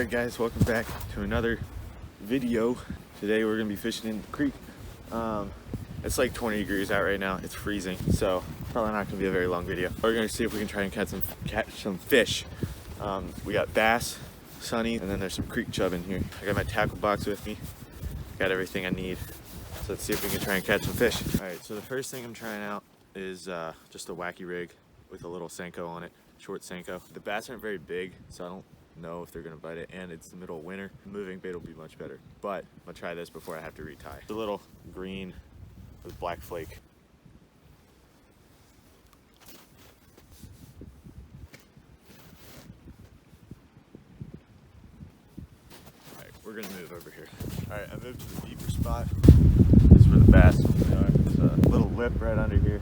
Alright guys, welcome back to another video. Today we're going to be fishing in the creek. It's like 20 degrees out right now. It's freezing, so probably not going to be a very long video. We're going to see if we can try and catch some fish. We got bass, sunny, and then there's some creek chub in here. I got my tackle box with me. Got everything I need. So let's see if we can try and catch some fish. Alright, so the first thing I'm trying out is just a wacky rig with a little Senko on it, short Senko. The bass aren't very big, so I don't know if they're gonna bite it, and it's the middle of winter. Moving bait will be much better, but I'm gonna try this before I have to retie. It's a little green with black flake. Alright, we're gonna move over here. Alright, I moved to the deeper spot. This is where the bass are. There's a little lip right under here.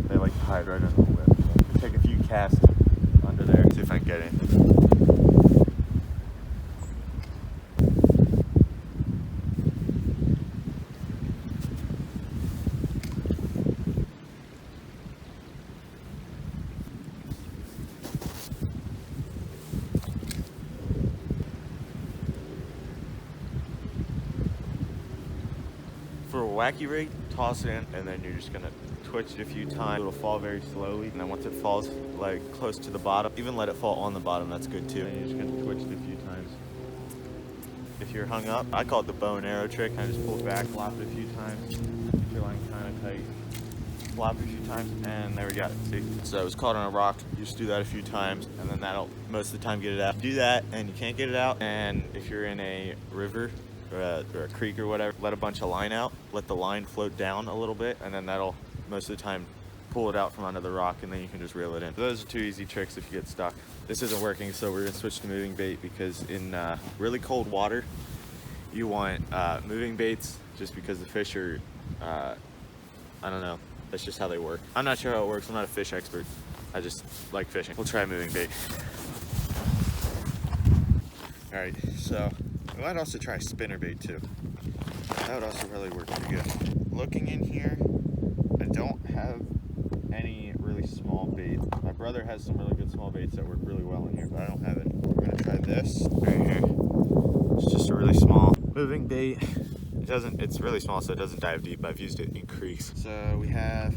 They like to hide right under the lip. Take a few casts under there, see if I can get anything. For a wacky rig, toss it in, and then you're just gonna twitch it a few times. It'll fall very slowly, and then once it falls like close to the bottom, even let it fall on the bottom, that's good too. And you're just gonna twitch it a few times. If you're hung up, I call it the bow and arrow trick. I just pull it back, flop it a few times, get your line kind of tight, flop it a few times, and there we got it, see? So it was caught on a rock. You just do that a few times, and then that'll most of the time get it out. Do that, and you can't get it out, and if you're in a river, or a creek or whatever, let a bunch of line out, let the line float down a little bit, and then that'll most of the time pull it out from under the rock, and then you can just reel it in. So those are two easy tricks if you get stuck. This isn't working, so we're gonna switch to moving bait, because in really cold water you want moving baits, just because the fish are I don't know, that's just how they work. I'm not sure how it works. I'm not a fish expert. I just like fishing. We'll try moving bait. All right, so we might also try spinner bait too. That would also really work pretty good. Looking in here, I don't have any really small baits. My brother has some really good small baits that work really well in here, but I don't have any. We're gonna try this right here. It's just a really small moving bait. It's really small, so it doesn't dive deep. I've used it in creeks. So we have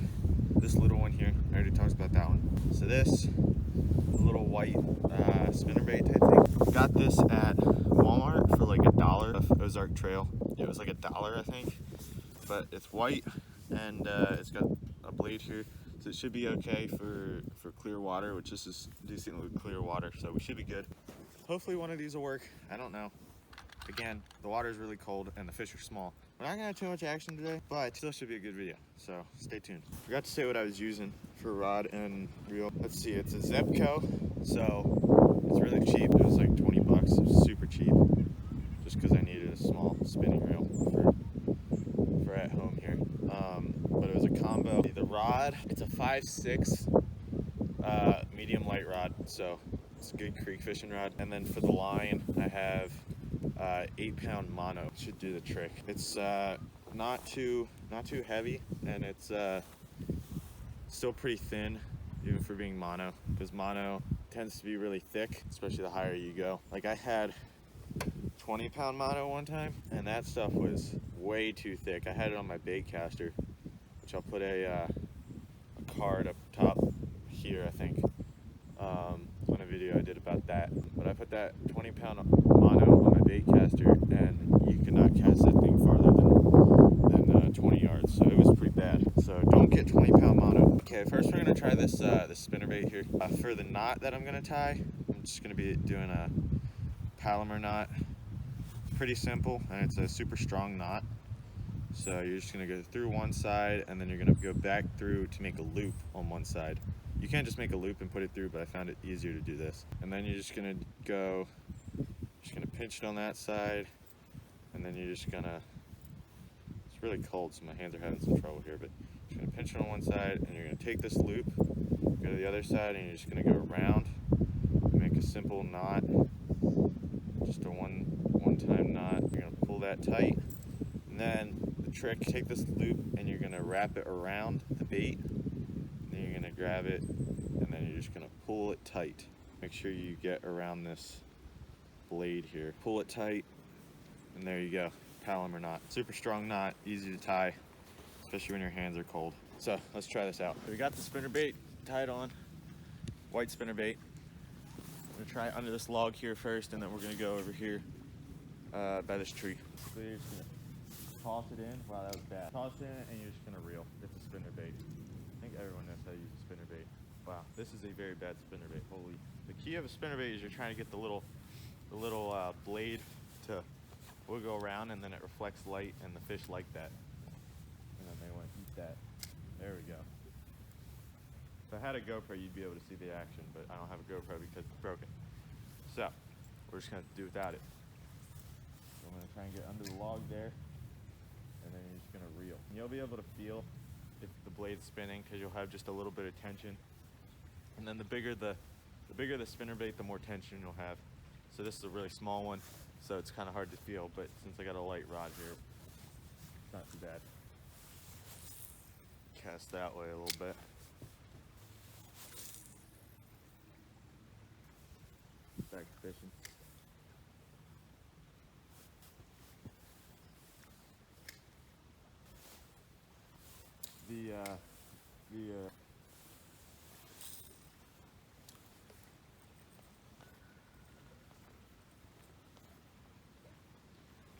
this little one here. I already talked about that one. So this little white spinner bait type thing. Got this at Walmart for like $1 off Ozark Trail. It was like $1, I think. But it's white, and it's got a blade here, so it should be okay for clear water, which this is decently clear water, so we should be good. Hopefully one of these will work. I don't know. Again, the water is really cold and the fish are small. We're not gonna have too much action today, but still should be a good video, so stay tuned. Forgot to say what I was using for rod and reel. Let's see, it's a Zebco, so it's really cheap. It was like 20 bucks. It was super cheap, just because I needed a small spinning reel for at home here. But it was a combo. The rod, it's a 5/6 medium light rod, so it's a good creek fishing rod. And then for the line, I have 8-pound mono. Should do the trick. It's not too heavy, and it's still pretty thin, even for being mono, because mono tends to be really thick, especially the higher you go. Like I had 20-pound mono one time, and that stuff was way too thick. I had it on my bait caster, which I'll put a card up top here, I think, on a video I did about that. But I put that 20-pound mono on my bait caster, and you cannot cast that thing farther than 20 yards, so it was pretty bad. So don't get 20-pound mono. Okay, first we're gonna try this spinner bait here. For the knot that I'm gonna tie, I'm just gonna be doing a Palomar knot. Pretty simple, and it's a super strong knot. So you're just gonna go through one side, and then you're gonna go back through to make a loop on one side. You can't just make a loop and put it through, but I found it easier to do this. And then you're just gonna pinch it on that side, and then you're just gonna, it's really cold, so my hands are having some trouble here, but you're gonna pinch it on one side, and you're gonna take this loop, go to the other side, and you're just gonna go around and make a simple knot, just a one-time knot. You're gonna pull that tight, and then the trick, take this loop, and you're gonna wrap it around the bait, and then you're gonna grab it, and then you're just gonna pull it tight. Make sure you get around this blade here. Pull it tight, and there you go. Palomar knot. Super strong knot, easy to tie, especially when your hands are cold. So let's try this out. We got the spinnerbait tied on, white spinnerbait. I'm gonna try under this log here first, and then we're gonna go over here by this tree. So you're just gonna toss it in. Wow, that was bad. Toss it in, and you're just gonna reel. It's a spinnerbait. I think everyone knows how to use a spinnerbait. Wow, this is a very bad spinnerbait. Holy. The key of a spinnerbait is you're trying to get the little blade to wiggle around, and then it reflects light, and the fish like that. And then they want to eat that. There we go. If I had a GoPro, you'd be able to see the action, but I don't have a GoPro because it's broken. So, we're just gonna do without it. So I'm gonna try and get under the log there, and then you're just gonna reel. And you'll be able to feel if the blade's spinning because you'll have just a little bit of tension. And then the bigger the spinnerbait, the more tension you'll have. So this is a really small one, so it's kind of hard to feel, but since I got a light rod here, it's not too bad. Cast that way a little bit. Back to fishing.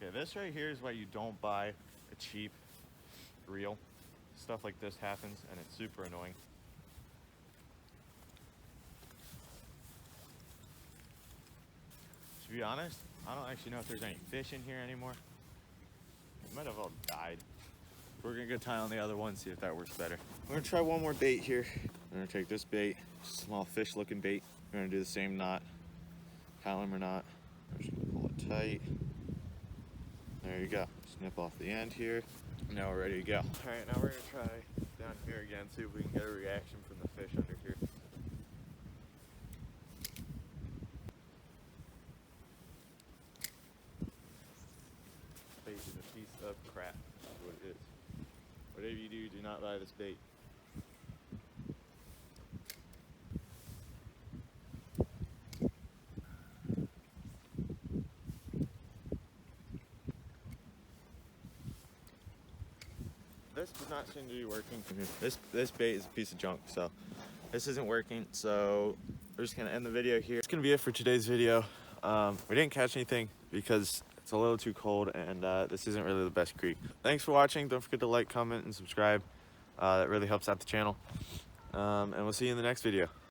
Okay, this right here is why you don't buy a cheap reel. Stuff like this happens, and it's super annoying. To be honest, I don't actually know if there's any fish in here anymore. It might have all died. We're gonna go tie on the other one, see if that works better. We're gonna try one more bait here. We're gonna take this bait, small fish looking bait. We're gonna do the same knot, Palomar knot. We're just gonna pull it tight. There you go. Snip off the end here. Now we're ready to go. All right, now we're gonna try down here again, see if we can get a reaction from the fish under here. Bait is a piece of crap, that's what it is. Whatever you do, do not buy this bait. This does not seem to be working. This bait is a piece of junk, so this isn't working. So we're just gonna end the video here. It's gonna be it for today's video. We didn't catch anything because it's a little too cold, and this isn't really the best creek. Thanks for watching. Don't forget to like, comment, and subscribe. That really helps out the channel. And we'll see you in the next video.